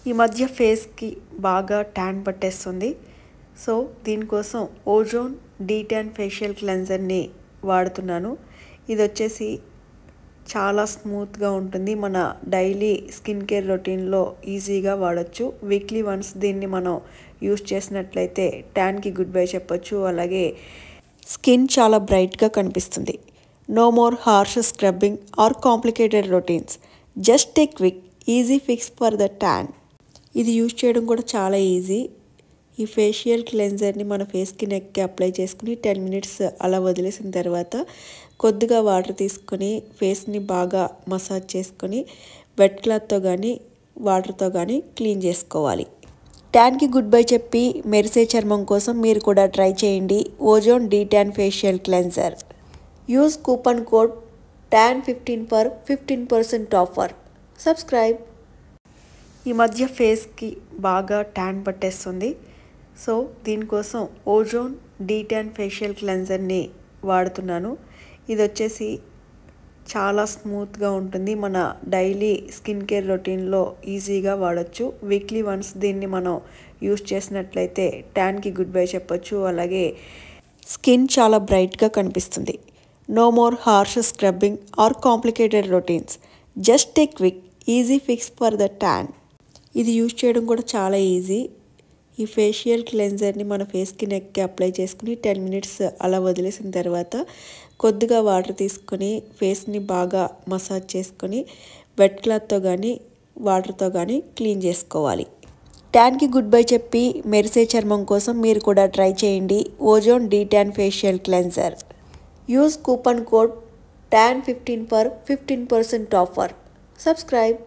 ఈ మధ్య ఫేస్కి బాగా ట్యాన్ పట్టేస్తుంది. సో దీనికోసం ఓజోన్ డీటాన్ ఫేషియల్ క్లెన్జర్ని వాడుతున్నాను. ఇది వచ్చేసి చాలా స్మూత్గా ఉంటుంది. మన డైలీ స్కిన్ కేర్ రొటీన్లో ఈజీగా వాడచ్చు. వీక్లీ వన్స్ దీన్ని మనం యూస్ చేసినట్లయితే ట్యాన్కి గుడ్ బై చెప్పొచ్చు. అలాగే స్కిన్ చాలా బ్రైట్గా కనిపిస్తుంది. No more harsh scrubbing or complicated routines. Just a quick easy fix for the tan. ఇది యూజ్ చేయడం కూడా చాలా ఈజీ. ఈ ఫేషియల్ క్లెన్జర్ని మన ఫేస్కి నెక్కి అప్లై చేసుకుని 10 మినిట్స్ అలా వదిలేసిన తర్వాత కొద్దిగా వాటర్ తీసుకొని ఫేస్ని బాగా మసాజ్ చేసుకొని వెట్ క్లాత్తో కానీ వాటర్తో కానీ క్లీన్ చేసుకోవాలి. ట్యాన్కి గుడ్ బై చెప్పి మెరిసే చర్మం కోసం మీరు కూడా ట్రై చేయండి ozone D-Tan facial cleanser. Use coupon code TAN15 for 15% offer. Subscribe. ఈ మధ్య ఫేస్కి బాగా ట్యాన్ పట్టేస్తుంది. సో దీనికోసం ఓజోన్ డీటాన్ ఫేషియల్ క్లెన్జర్ని వాడుతున్నాను. ఇది వచ్చేసి చాలా స్మూత్గా ఉంటుంది. మన డైలీ స్కిన్ కేర్ రొటీన్లో ఈజీగా వాడచ్చు. వీక్లీ వన్స్ దీన్ని మనం యూస్ చేసినట్లయితే ట్యాన్కి గుడ్ బై చెప్పొచ్చు. అలాగే స్కిన్ చాలా బ్రైట్గా కనిపిస్తుంది. No more harsh scrubbing or complicated routines. Just a quick easy fix for the tan. ఇది యూజ్ చేయడం కూడా చాలా ఈజీ. ఈ ఫేషియల్ క్లెన్జర్ని మన ఫేస్కి నెక్కి అప్లై చేసుకుని 10 మినిట్స్ అలా వదిలేసిన తర్వాత కొద్దిగా వాటర్ తీసుకొని ఫేస్ని బాగా మసాజ్ చేసుకొని వెట్ క్లాత్తో కానీ వాటర్తో కానీ క్లీన్ చేసుకోవాలి. ట్యాన్కి గుడ్ బై చెప్పి మెరిసే చర్మం కోసం మీరు కూడా ట్రై చేయండి ozone D-Tan facial cleanser. Use coupon code TAN15 for 15% offer. Subscribe.